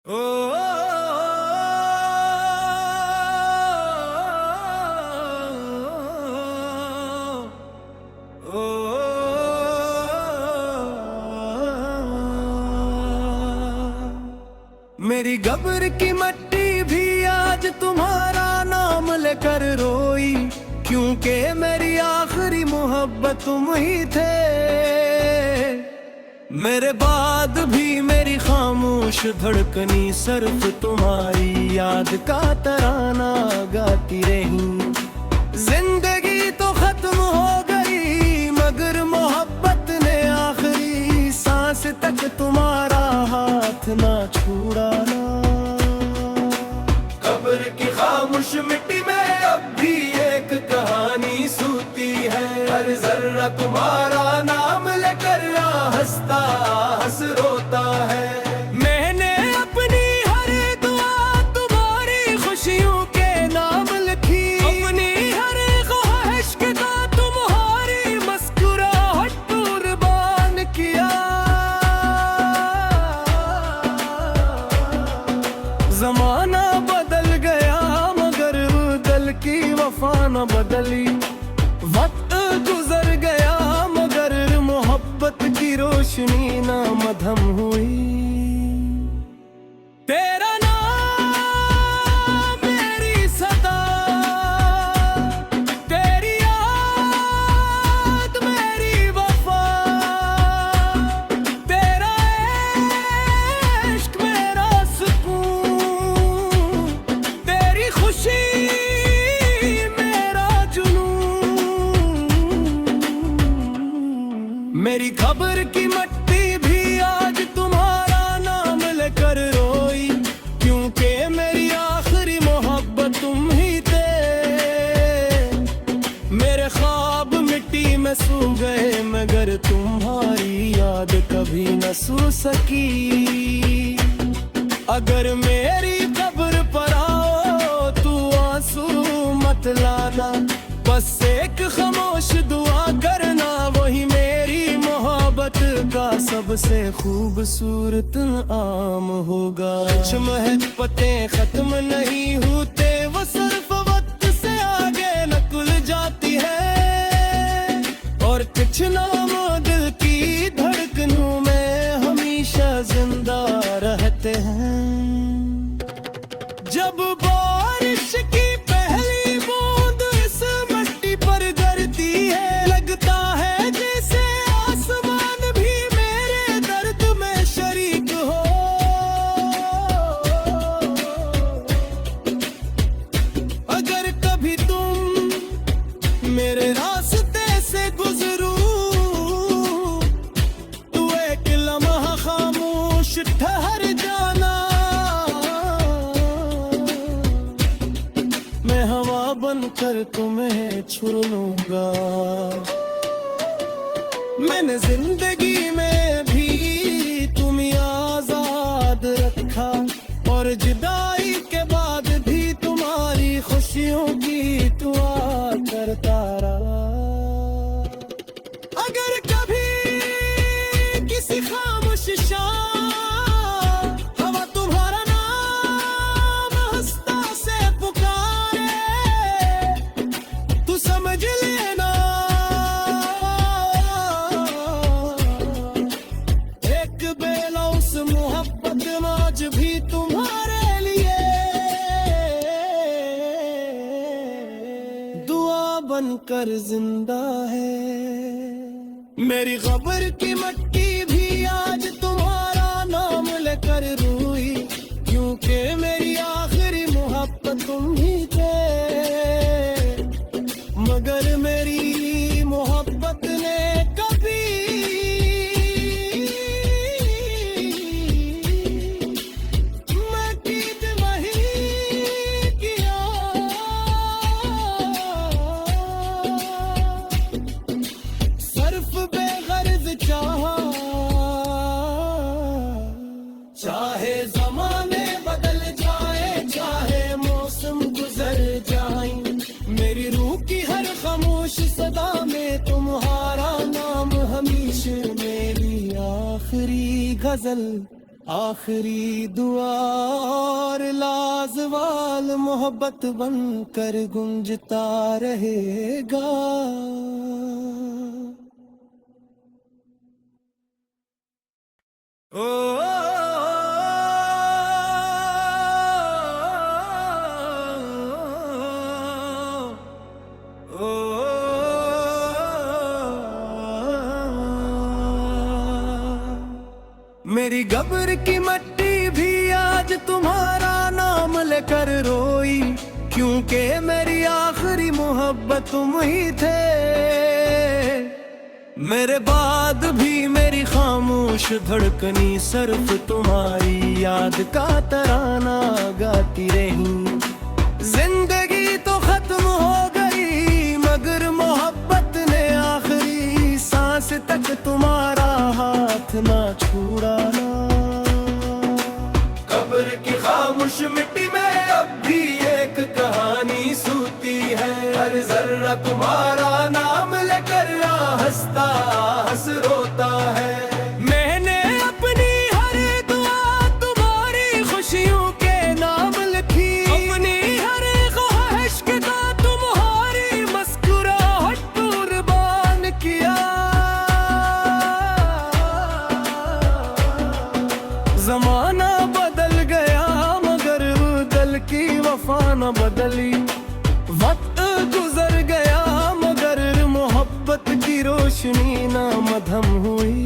ओ मेरी गब्र की मट्टी भी आज तुम्हारा नाम लेकर रोई, क्योंकि मेरी आखिरी मोहब्बत तुम ही थे। मेरे बाद भी मेरी खामोश धड़कनी सिर्फ तुम्हारी याद का तराना गाती रही। जिंदगी तो खत्म हो गई, मगर मोहब्बत ने आखिरी सांस तक तुम्हारा हाथ ना छुड़ाना। कब्र की खामोश मिट्टी में अब भी एक कहानी सूती है। हर जर्रा तुम्हारा नाम लेकर हंसता हंस रोता है। मैंने अपनी हर दुआ तुम्हारी खुशियों के नाम लिखी, अपनी हर ख्वाहिश का तुम्हारी मुस्कुराहट कुर्बान किया। जमाना बदल गया मगर दिल की वफा न बदली। वक्त गुजर गया मगर मोहब्बत की रोशनी ना मधम हुई। तेरा नाम मेरी सदा, तेरी याद मेरी वफा, तेरा इश्क मेरा सुकून, तेरी खुशी मेरी खबर की मट्टी भी आज तुम्हारा नाम लेकर रोई, क्योंकि मेरी आखिरी मोहब्बत तुम ही थे। मेरे ख्वाब मिट्टी में सो गए मगर तुम्हारी याद कभी न सो सकी। अगर मेरी कब्र पर आओ तू आंसू मत लाना, बस एक खामोश दुआ करना, वही मेरी मोहब्बत का सबसे खूबसूरत आम होगा। कुछ महत्वतें खत्म नहीं होते, वो सिर्फ वक्त से आगे निकल जाती है। और कुछ नाम दिल की धड़कनों में हमेशा जिंदा रहते हैं। जब बारिश की पहली बूंद इस मिट्टी पर गिरती है, लगता है जैसे आसमान भी मेरे दर्द में शरीक हो। अगर कभी तुम मेरे रास्ते से गुजरो तो एक लम्हा खामोश ठहर जाना। मैं हवा बनकर तुम्हें छू लूंगा। मैंने जिंदगी में भी तुम्हें आजाद रखा, और जुदाई के बाद भी तुम्हारी खुशियों की दुआ करता रहा। अगर कभी किसी खामोश शाम हवा तुम्हारा नाम हंसता से पुकारे, तू समझ लेना एक बेला उस मोहब्बत आज भी तुम्हारे लिए दुआ बनकर जिंदा है। मेरी खबर की मट्टी भी आज तुम्हारा नाम लेकर रोई, क्योंकि मेरी आखिरी मोहब्बत तुम ही थे। मगर मेरी मोहब्बत ने कभी मकीद नहीं किया। सिर्फ बेगर्ज चाहा, चाहे जमाने बदल जाए, चाहे मौसम गुजर जाए, मेरी रूह की हर खामोश सदा में तुम्हारा नाम हमेशा मेरी आखिरी गजल आखिरी दुआ और लाजवाल मोहब्बत बनकर गुंजता रहेगा। मेरी कब्र की मट्टी भी आज तुम्हारा नाम लेकर रोई, क्योंकि मेरी आखिरी मोहब्बत तुम ही थे। मेरे बाद भी मेरी खामोश धड़कनी सिर्फ तुम्हारी याद का तराना गाती रही। जिंदगी तो खत्म हो गई मगर मोहब्बत ने आखिरी सांस तक तुम्हारा हाथ ना छुड़ाना। कब्र की खामोश मिट्टी में अब भी एक कहानी सूती है। हर जर्रा तुम्हारा नाम लेकर हंसता हंस रोता है। मैंने अपनी हर दुआ तुम्हारी खुशियों के नाम लिखी, अपनी हर ख्वाहिश का तुम्हारी मुस्कुराहट कुर्बान किया। जमाना बदल गया मगर दिल की वफा न बदली। वक्त गुजर गया मगर मोहब्बत की रोशनी ना मधम हुई।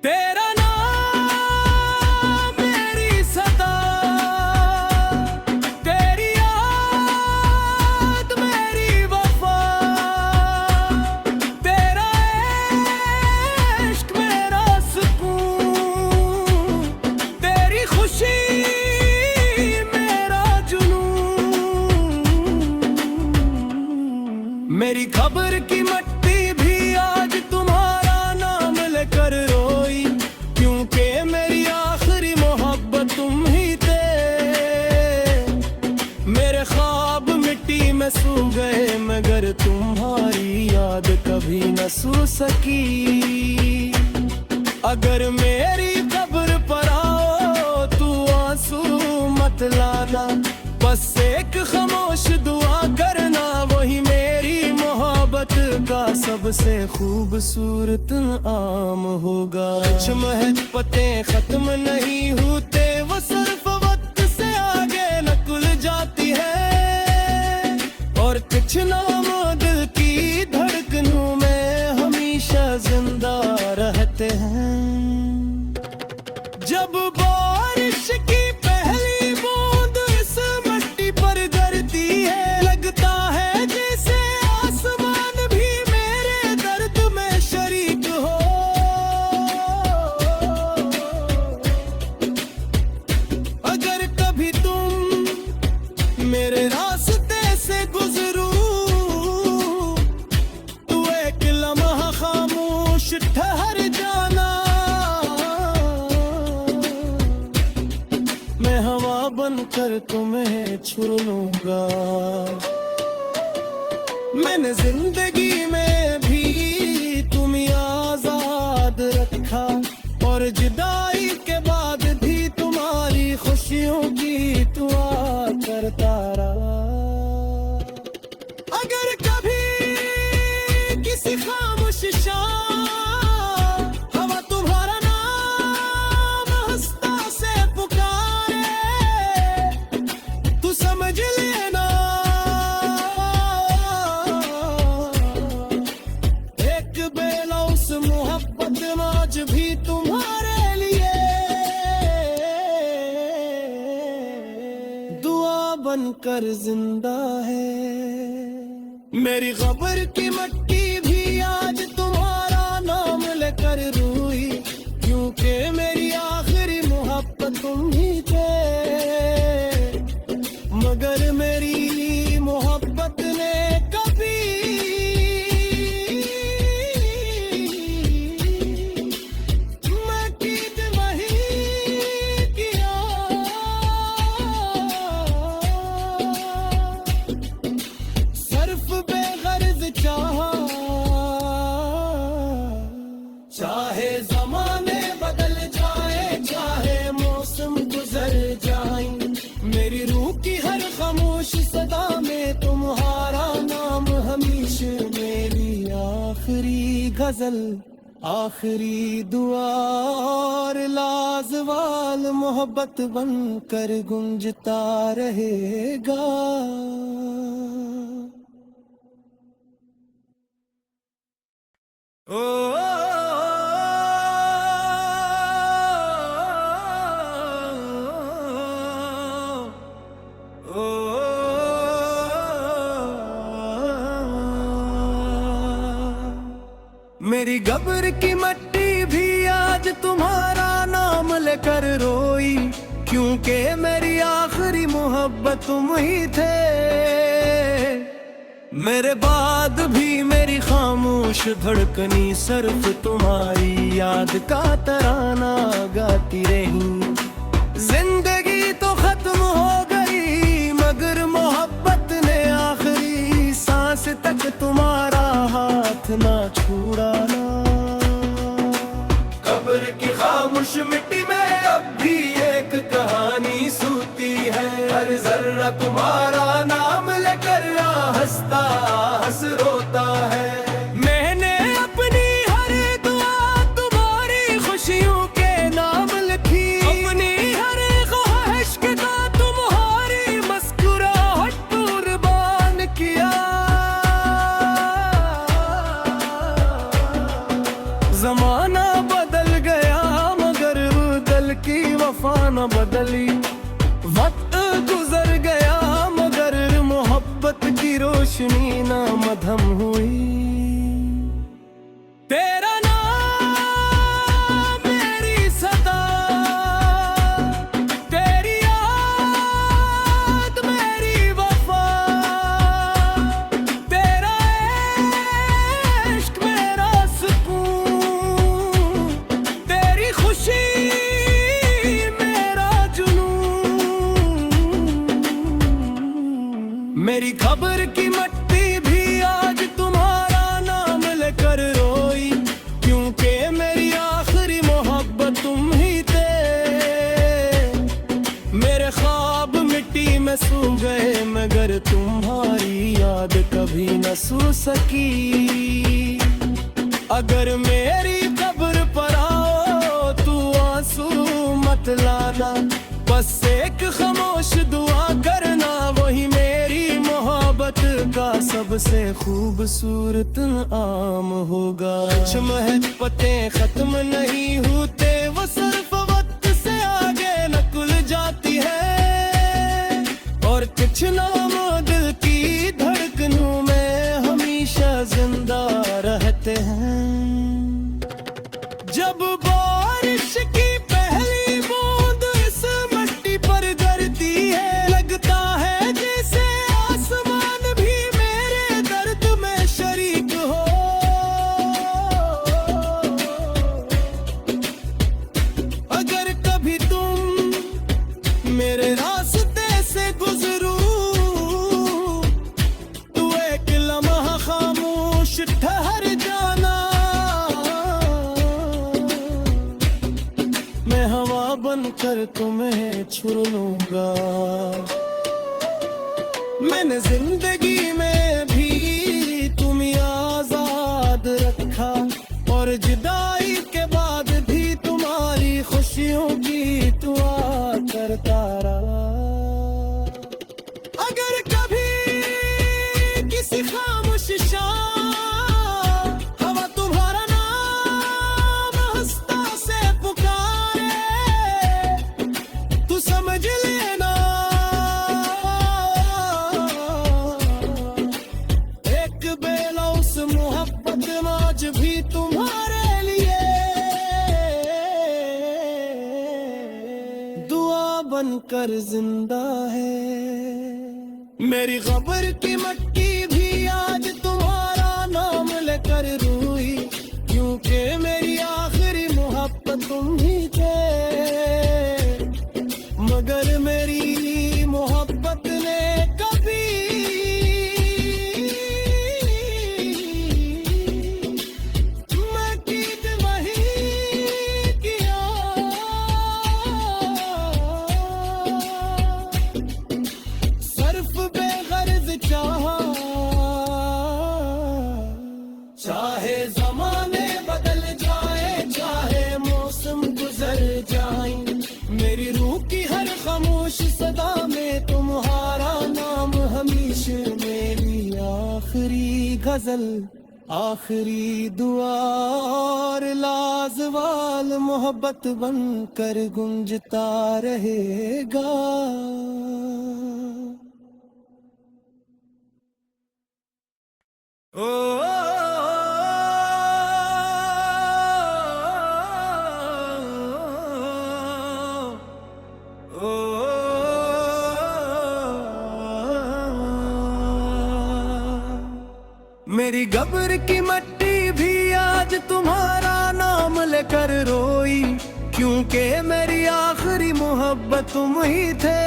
तेरा नाम मेरी सदा, तेरी याद मेरी वफा, तेरा इश्क मेरा सुकून, तेरी खुशी मेरी खबर की मट्टी भी आज तुम्हारा नाम लेकर रोई, क्योंकि मेरी आखिरी मोहब्बत तुम ही थे। मेरे ख्वाब मिट्टी में सो गए मगर तुम्हारी याद कभी न सो सकी। अगर मेरी कब्र पर आओ तू आंसू मत लाना, बस एक खामोश दुआ करना, वही मेरी मोहब्बत का सबसे खूबसूरत आम होगा। कुछ महत्वते खत्म नहीं होते, वो सिर्फ वक्त से आगे नकुल जाती है। और कुछ नाम दिल की धड़कनों में हमेशा जिंदा रहते हैं। जब बारिश की पहली बूंद इस मट्टी पर गिरती है, लगता है जैसे आसमान भी मेरे दर्द में शरीक हो। अगर कभी तुम मेरे रास्ते से गुजरो तो एक लम्हा खामोश ठहर जाना। मैं हवा बनकर तुम्हें छू लूंगा। मैंने जिंदगी में भी तुम्हें आजाद रखा, और जुदाई के बाद भी तुम्हारी खुशियों की दुआ करता रहा। अगर कभी किसी खामोश शाम हवा तुम्हारा नाम हंसता से पुकारे, तू समझ लेना एक बेला उस मोहब्बत में आज भी तुम्हारे लिए दुआ बनकर जिंदा है। मेरी कब्र की मट्टी भी आज तुम्हारा नाम लेकर रोई, क्योंकि मेरी आखिरी मोहब्बत तुम ही थे। मगर मेरी मोहब्बत ने कभी मकीद वही किया। सिर्फ बेगर्ज चाहे जमाने बदल जा गजल, आखिरी दुआ और लाजवाल मोहब्बत बनकर गुंजता रहेगा। मेरी गब्र की मट्टी भी आज तुम्हारा नाम लेकर रोई, क्योंकि मेरी आखिरी मोहब्बत तुम ही थे। मेरे बाद भी मेरी खामोश धड़कनी सिर्फ तुम्हारी याद का तराना गाती रही। जिंदगी तो खत्म हो गई मगर मोहब्बत ने आखिरी सांस तक तुम्हारा हाथ ना छुड़ाना। कब्र की खामोश मिट्टी में अब भी एक कहानी सूती है। हर जर्रा तुम्हारा नाम लेकर हंसता हंस रोता है। मैंने अपनी हर दुआ तुम्हारी खुशियों के नाम लिखी, अपनी हर ख्वाहिश का तुम्हारी मुस्कुराहट कुर्बान किया। जमाना बदल गया मगर दिल की वफा न बदली। वक्त गुजर गया मगर मोहब्बत की रोशनी ना मधम हुई। तेरा नाम मेरी सदा, तेरी याद मेरी वफा, तेरा इश्क मेरा सुकून, तेरी खुशी मेरी खबर की मट्टी भी आज तुम्हारा नाम लेकर रोई, क्योंकि मेरी आखिरी मोहब्बत तुम ही थे। मेरे ख्वाब मिट्टी में सू गए मगर तुम्हारी याद कभी न सू सकी। अगर मेरी कब्र पर आओ तू आंसू मत लाना, बस एक खामोश दुआ करना, वही मेरी मोहब्बत का सबसे खूबसूरत आम होगा। कुछ महत्वतें खत्म नहीं होते, वो सिर्फ वक्त से आगे नकुल जाती है। और कुछ नाम दिल की धड़कनों में हमेशा जिंदा रहते हैं। जब बारिश की पहली बूंद इस मिट्टी पर गिरती है, लगता है जैसे आसमान भी मेरे दर्द में शरीक हो। अगर कभी तुम मेरे रास्ते से गुजरो तो एक लम्हा खामोश ठहर जाना। मैं हवा बनकर तुम्हें छू लूंगा। मैंने जिंदगी में भी तुम्हें आजाद रखा, और जुदाई के बाद भी तुम्हारी खुशियों की दुआ करता रहा। अगर कभी किसी खामोश शाम हवा तुम्हारा नाम हंसता से पुकारे, तू समझ लेना एक बेला उस मोहब्बत आज भी तुम्हारे लिए दुआ बनकर जिंदा है। मेरी खबर की मट्टी भी आज तुम्हारा नाम लेकर रोई, क्योंकि मेरी आखिरी मोहब्बत तुम ही थे। मगर मेरी मोहब्बत ने कभी मकीद वही किया। सिर्फ बेगर्ज चाहा गजल आखिरी दुआ और लाजवाल मोहब्बत बनकर गुंजता रहेगा। मेरी गब्र की मट्टी भी आज तुम्हारा नाम लेकर रोई, क्योंकि मेरी आखिरी मोहब्बत तुम ही थे।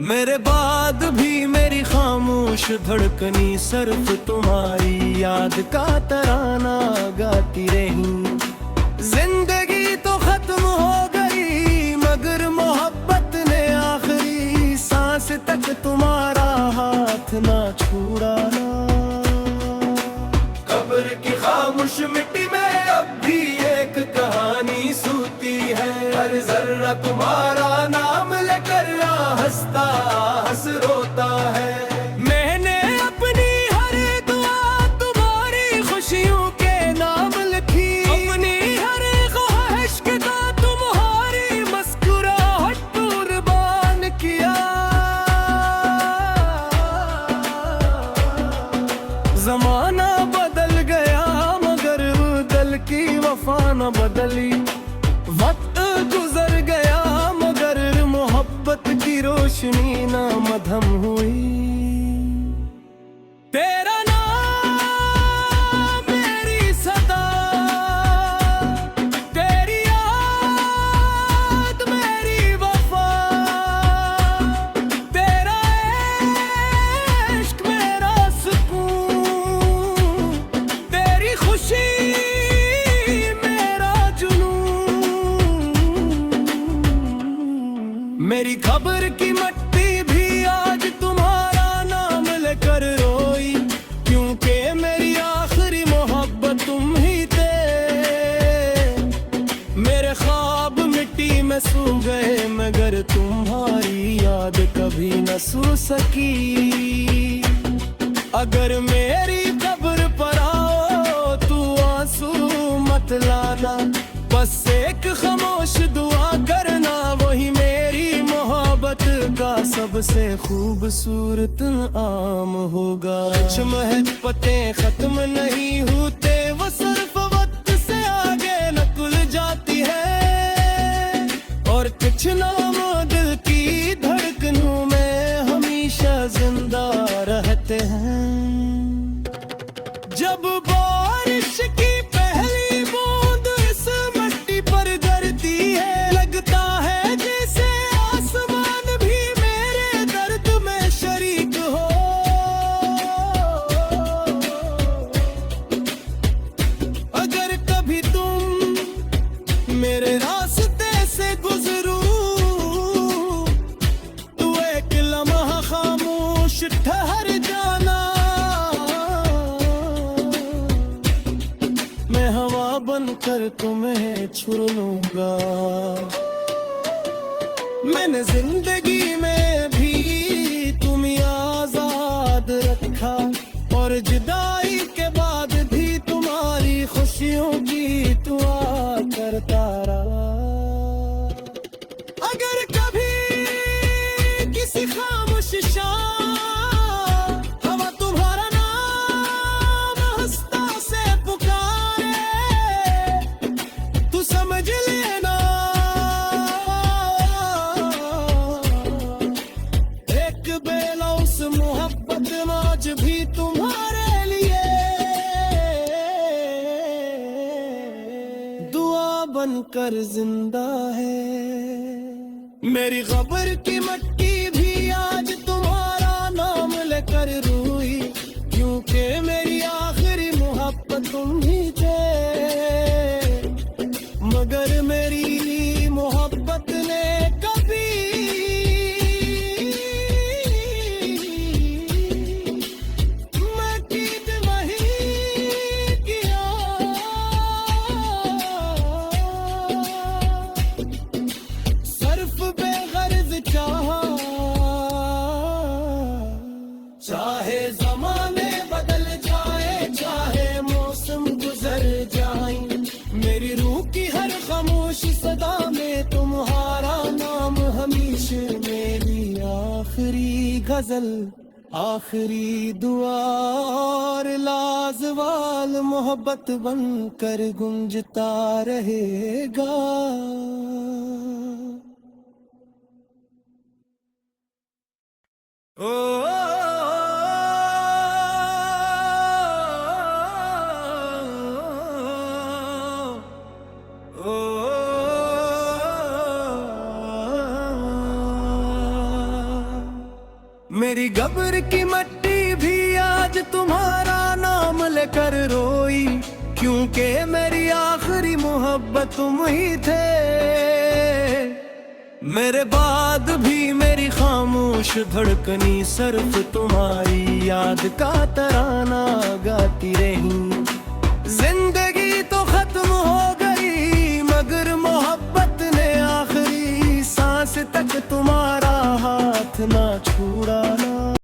मेरे बाद भी मेरी खामोश धड़कनी सिर्फ तुम्हारी याद का तराना गाती रही। जिंदगी तो खत्म हो गई मगर मोहब्बत ने आखिरी सांस तक तुम्हारा हाथ ना छुड़ाना। कब्र की खामोश मिट्टी में अब भी एक कहानी सूती है। हर जर्रा तुम्हारा नाम लेकर हंसता हंस रोता है। मैंने अपनी हर दुआ तुम्हारी खुशियों के नाम लिखी, अपनी हर ख्वाहिश के साथ तुम्हारी मुस्कुराहट कुर्बान किया। जमाना बदल गया मगर दिल की वफा न बदली। वक्त गुजर गया मगर मोहब्बत की रोशनी ना मधम हुई। तेरा नाम मेरी सदा, तेरी याद मेरी वफा, तेरा इश्क मेरा सुकून, तेरी खुशी मेरी खबर की मट्टी भी आज तुम्हारा नाम लेकर रोई, क्योंकि मेरी आखिरी मोहब्बत तुम ही थे। मेरे ख्वाब मिट्टी में सो गए मगर तुम्हारी याद कभी न सो सकी। अगर मेरी कब्र पर आओ तू आंसू मत लाना, बस एक खामोश दुआ करना, वही मेरी मोहब्बत का सबसे खूबसूरत आम होगा। कुछ महबतें खत्म नहीं होते, वो सिर्फ वक्त से आगे निकल जाती है। और कुछ नाम दिल की धड़कनों में हमेशा जिंदा रहते हैं। जब बारिश की पहली बूंद इस मिट्टी पर गिरती है, लगता है जैसे आसमान भी मेरे दर्द में शरीक हो। अगर कभी तुम मेरे रास्ते से गुजरो तो एक लम्हा खामोश ठहर जाना। मैं हवा बनकर तुम्हें छुड़ लूंगा। मैंने जिंदगी में भी तुम्हें आजाद रखा, और जुदाई के बाद भी तुम्हारी खुशियों की दुआ करता रहा। अगर कभी किसी खामोश शाम हवा तुम्हारा नाम हंसता से पुकारे, तू समझ लेना एक बेला उस मोहब्बत आज भी तुम्हारे लिए दुआ बनकर जिंदा है। मेरी खबर की मट्टी भी आज तुम्हारा नाम लेकर रोई, क्योंकि मेरी आखिरी मोहब्बत तुम ही थे। मगर मेरी मोहब्बत ने कभी मकीद नहीं किया। सिर्फ बेगर्ज चाहा, चाहे ज़माने गजल आखिरी दुआ और लाजवाल मोहब्बत बनकर गुंजता रहेगा। मेरी कब्र की मिट्टी भी आज तुम्हारा नाम लेकर रोई, क्योंकि मेरी आखिरी मोहब्बत तुम ही थे। मेरे बाद भी मेरी खामोश धड़कनी सिर्फ तुम्हारी याद का तराना गाती रही। जिंदगी तो खत्म हो गई मगर मोहब्बत ने आखिरी सांस तक तुम्हारा हाथ ना छोड़ा।